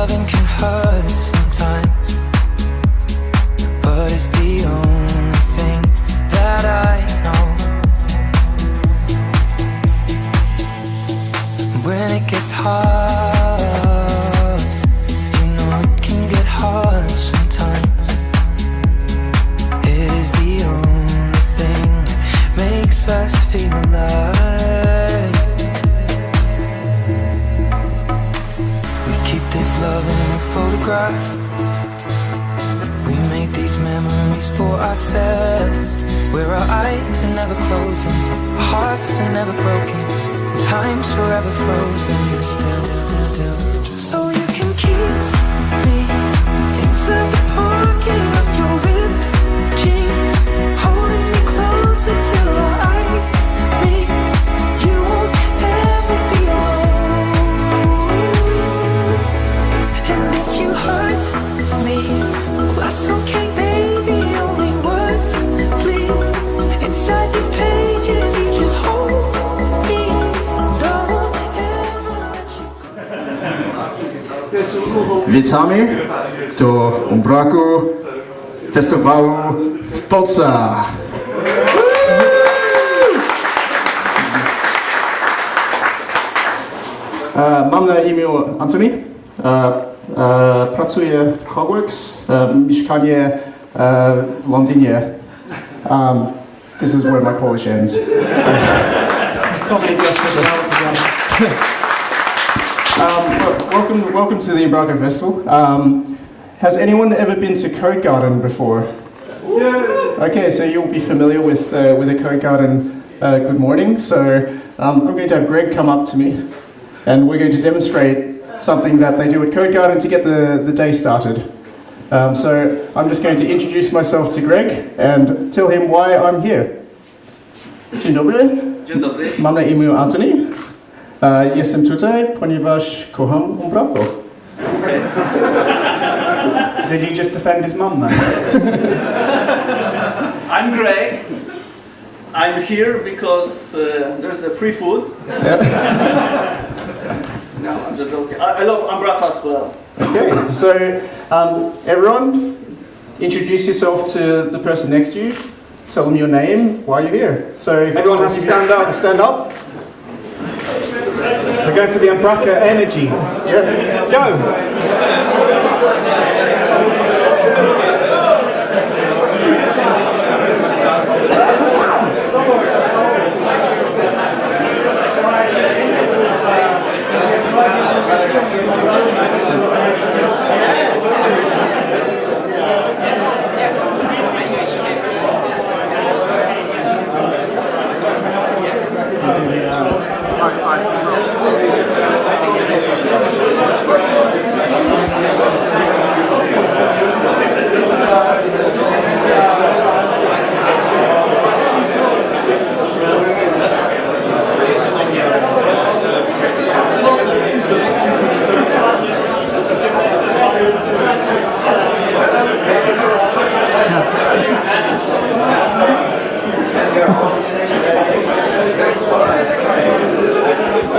loving can hurt sometimes, but it's the only thing that I know. When it gets hard, you know it can get hard sometimes. It is the only thing that makes us feel alive. We keep this love in a photograph. We make these memories for ourselves, where our eyes are never closing, our hearts are never broken, time's forever frozen still. So you can keep me inside the pocket of your ripped jeans, holding me closer till our eyes meet. You won't ever be alone. And if you hurt me, well, that's okay, baby. Only words bleed inside these pages. You just hold me. Witamy do Umbraco festiwalu w Polsce. Mam na imię Antoni. Pracuję w Coworks, mieszkanie w Londynie. This is where my Polish ends. Welcome to the Umbraco Festival. Has anyone ever been to Code Garden before? Yeah. Okay, so you'll be familiar with a Code Garden good morning. So I'm going to have Greg come up to me, and we're going to demonstrate something that they do at Code Garden to get the day started. So I'm just going to introduce myself to Greg and tell him why I'm here. Dzień dobry. Dzień dobry. Mam na imię Antoni. Jestem tutaj, ponieważ kocham Umbraco. Okay. Did he just defend his mum then? I'm Greg. I'm here because there's a free food. Yeah. No, I'm just joking. I love Umbraco as well. Okay, so everyone, introduce yourself to the person next to you. Tell them your name, why you're here. So Everyone has to stand up. Stand up. We're going for the Umbraco energy. Yeah. Go!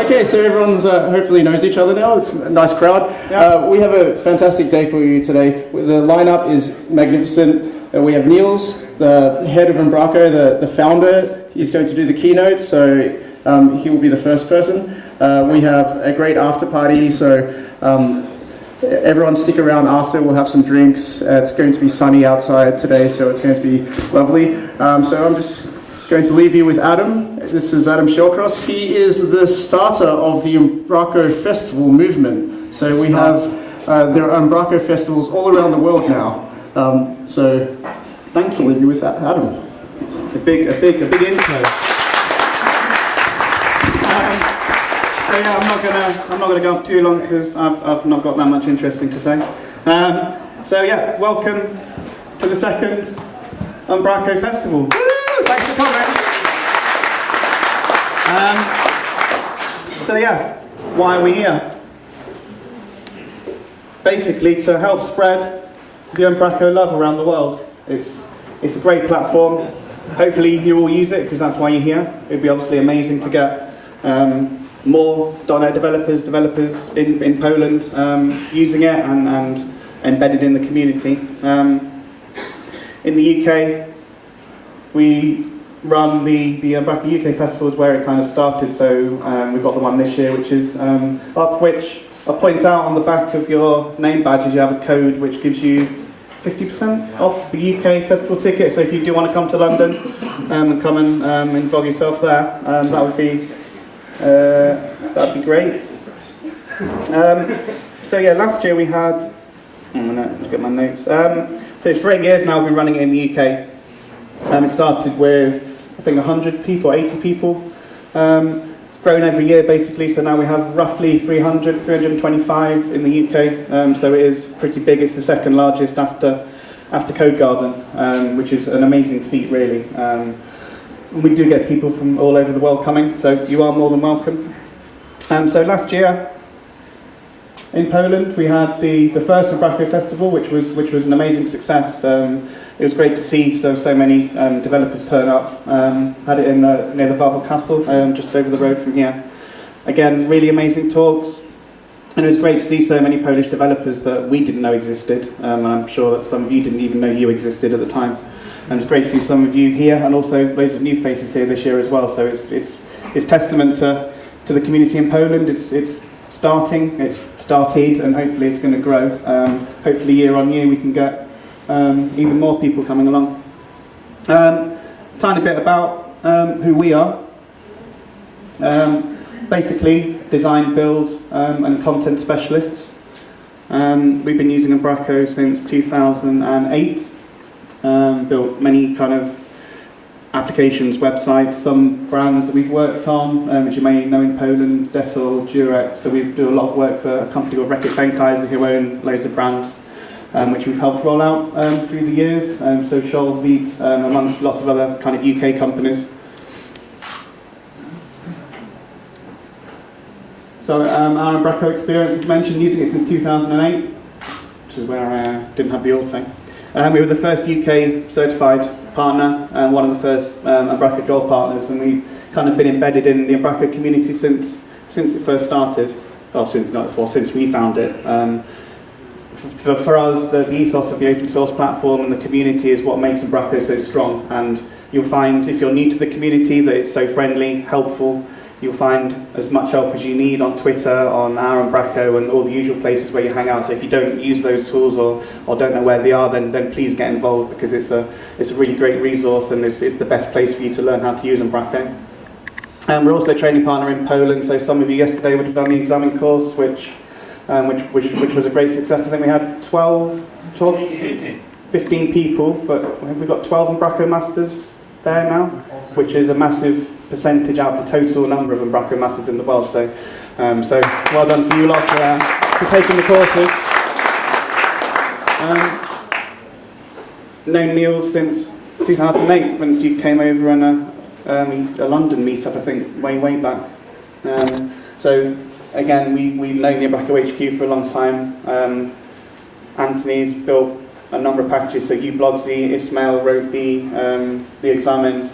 Okay, so everyone's hopefully knows each other now. It's a nice crowd. Yeah. We have a fantastic day for you today. The lineup is magnificent. We have Niels, the head of Umbraco, the founder. He's going to do the keynote, so he will be the first person. We have a great after party, so everyone stick around after. We'll have some drinks. It's going to be sunny outside today, so it's going to be lovely. So I'm just going to leave you with Adam. This is Adam Shallcross. He is the starter of the Umbraco Festival movement. So we have there are Umbraco festivals all around the world now. So Thank I'll you. leave you with that, Adam. A big intro. So yeah, I'm not gonna go off too long because I've not got that much interesting to say. So yeah, welcome to the second Umbraco Festival. Woo! Thanks for coming. So yeah, why are we here? Basically to help spread the Umbraco love around the world. It's a great platform. Hopefully you all use it because that's why you're here. It'd be obviously amazing to get more .NET developers in Poland using it and embedded in the community. In the UK, we run the Umbraco UK Festival is where it kind of started, so we've got the one this year, which is up, which I'll point out on the back of your name badges you have a code which gives you 50% off the UK Festival ticket, so if you do want to come to London and come and involve yourself there, that'd be great. So yeah, last year we had, I'm going to look at my notes, so it's for 8 years now we've been running it in the UK. It started with, I think, 100 people, 80 people. It's grown every year basically, so now we have roughly 325 in the UK. So it is pretty big. It's the second largest after Code Garden, which is an amazing feat really. We do get people from all over the world coming, so you are more than welcome. So last year in Poland we had the first Umbraco Festival, which was an amazing success. It was great to see so many developers turn up. Had it near the Wawel Castle, just over the road from here. Again, really amazing talks, and it was great to see so many Polish developers that we didn't know existed, and I'm sure that some of you didn't even know you existed at the time. And it's great to see some of you here, and also loads of new faces here this year as well. So it's testament to the community in Poland. It's started, and hopefully it's going to grow. Hopefully year on year we can get even more people coming along. Tiny bit about who we are. Basically, design, build, and content specialists. We've been using Umbraco since 2008. Built many kind of applications, websites, some brands that we've worked on, which you may know in Poland, Desol, Durex. So we do a lot of work for a company called Reckitt Benckiser who own loads of brands, which we've helped roll out through the years. So Scholl, Veet, amongst lots of other kind of UK companies. So our Umbraco experience, as mentioned, using it since 2008, which is where I didn't have the auto. We were the first UK certified partner and one of the first Umbraco Gold partners, and we've kind of been embedded in the Umbraco community since it first started. Well, since we found it. For us, the ethos of the open source platform and the community is what makes Umbraco so strong. And you'll find, if you're new to the community, that it's so friendly, helpful. You'll find as much help as you need on Twitter, on our Umbraco, and all the usual places where you hang out. So if you don't use those tools or don't know where they are, then please get involved, because it's a really great resource, and it's the best place for you to learn how to use Umbraco. And we're also a training partner in Poland, so some of you yesterday would have done the examining course, which was a great success. I think we had 15 people, but we've got 12 Umbraco masters there now, which is a massive percentage out of the total number of Umbraco masters in the world. So well done for you lot for taking the courses. Known Niels since 2008, when you came over on a London meetup, I think, way back. So again, we've known the Umbraco HQ for a long time. Anthony's built a number of packages, so uBlogsy, Ismail wrote the examen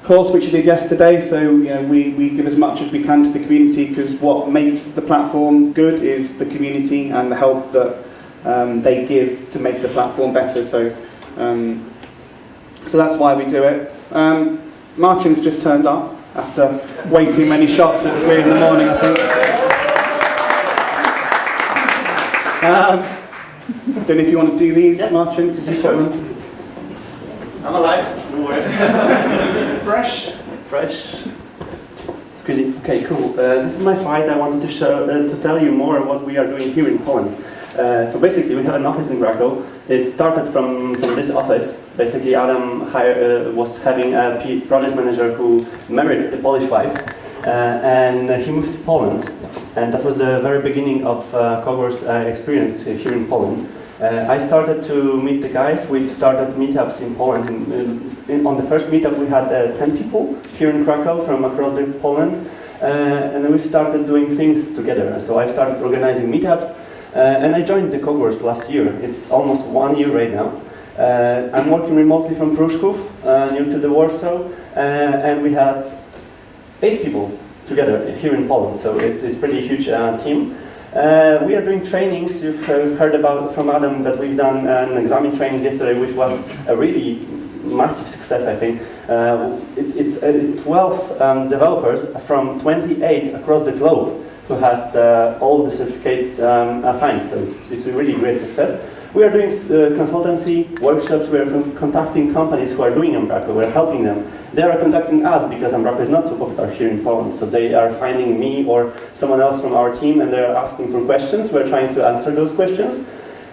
course, which you did yesterday. So we give as much as we can to the community, because what makes the platform good is the community and the help that they give to make the platform better. So that's why we do it. Martin's just turned up after way too many shots at 3 in the morning, I think. Don't know if you want to do these, yeah. Martin, because you've got them. I'm alive, no worries. Fresh. It's good. Okay, cool. This is my slide. I wanted to show, to tell you more what we are doing here in Poland. So basically, we have an office in Krakow. It started from this office. Basically, Adam was having a project manager who married the Polish wife, and he moved to Poland. And that was the very beginning of Kogor's experience here in Poland. I started to meet the guys. We've started meetups in Poland. On the first meetup, we had 10 people here in Krakow from across Poland, and then we've started doing things together. So I started organizing meetups, and I joined the Kogors last year. It's almost 1 year right now. I'm working remotely from Pruszków, near to the Warsaw, and we had 8 people. together here in Poland. So it's pretty huge team. We are doing trainings. You've heard about from Adam that we've done an exam training yesterday, which was a really massive success, I think. It's 12 developers from 28 across the globe who has all the certificates assigned, so it's a really great success. We are doing consultancy workshops. We are contacting companies who are doing Umbraco. We are helping them. They are contacting us because Umbraco is not so popular here in Poland. So they are finding me or someone else from our team, and they are asking for questions. We are trying to answer those questions.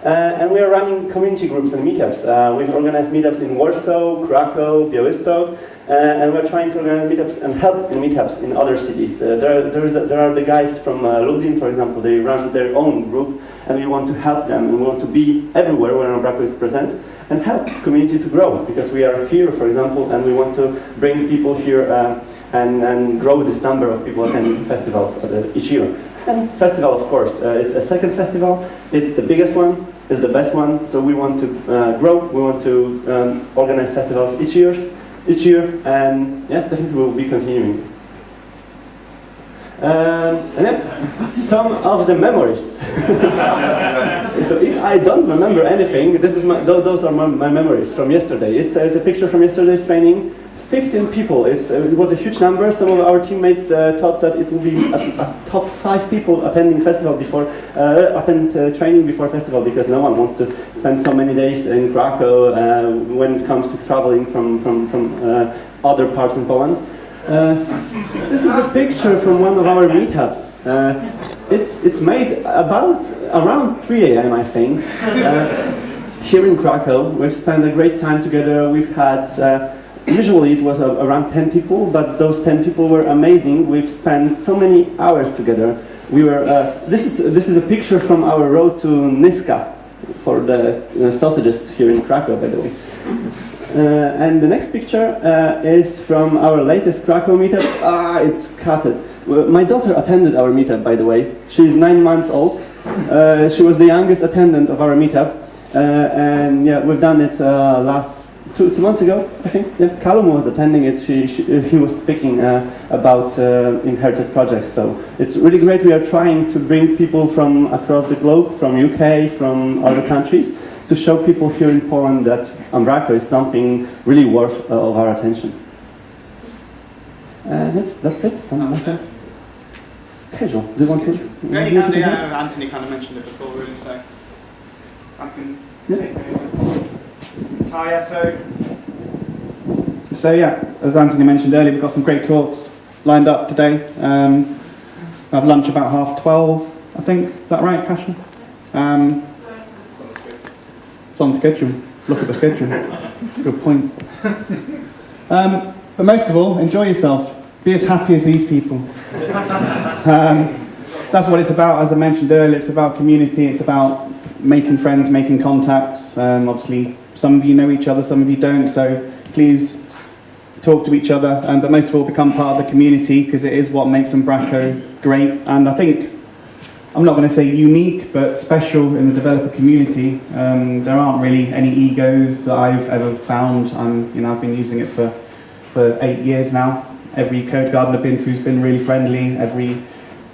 And we are running community groups and meetups. We've organized meetups in Warsaw, Krakow, Białystok, and we're trying to organize meetups and help in meetups in other cities. There are the guys from Lublin, for example. They run their own group, and we want to help them, and we want to be everywhere where Umbraco is present and help the community to grow, because we are here, for example, and we want to bring people here and grow this number of people attending festivals each year. And festival, of course, it's a second festival. It's the biggest one. It's the best one. So we want to grow. We want to organize festivals each year, and yeah, definitely we'll be continuing. And yeah, some of the memories. So if I don't remember anything, those are my memories from yesterday. It's a picture from yesterday's training. 15 people. It was a huge number. Some of our teammates thought that it would be a top 5 people attending festival before training before festival, because no one wants to spend so many days in Krakow when it comes to traveling from other parts in Poland. This is a picture from one of our meetups. It's made around 3 a.m. I think. Here in Krakow, we've spent a great time together. We've had. Usually it was around 10 people, but those 10 people were amazing. We've spent so many hours together. We were. This is a picture from our road to Nyska for the sausages here in Krakow, by the way. And the next picture is from our latest Krakow meetup. It's cutted. My daughter attended our meetup, by the way. She's 9 months old. She was the youngest attendant of our meetup, and yeah, we've done it last. 2 months ago, I think. Yeah, Callum was attending it. He was speaking about inherited projects. So it's really great. We are trying to bring people from across the globe, from UK, from other countries, to show people here in Poland that Umbraco is something really worth of our attention. Yeah, that's it from myself. Schedule. Do you want to? Yeah, you can do. Anthony kind of mentioned it before, really. So I can take it over. So yeah, as Anthony mentioned earlier, we've got some great talks lined up today. We have lunch about 12:30, I think. Is that right, Kasha? It's on the schedule. Look at the schedule. Good point. But most of all, enjoy yourself. Be as happy as these people. That's what it's about. As I mentioned earlier, it's about community. It's about making friends, making contacts. Obviously, some of you know each other, some of you don't, so please talk to each other, but most of all become part of the community, because it is what makes Umbraco great, and I think, I'm not going to say unique, but special in the developer community. There aren't really any egos that I've ever found. I've been using it for 8 years now. Every code garden I've been to has been really friendly. Every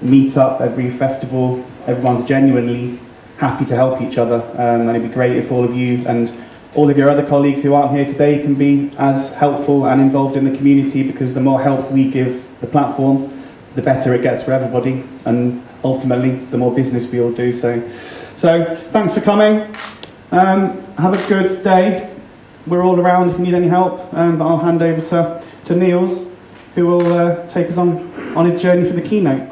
meetup, every festival, everyone's genuinely happy to help each other, and it'd be great if all of you and all of your other colleagues who aren't here today can be as helpful and involved in the community, because the more help we give the platform, the better it gets for everybody, and ultimately the more business we all do. So thanks for coming. Have a good day. We're all around if you need any help, but I'll hand over to Niels, who will take us on his journey for the keynote.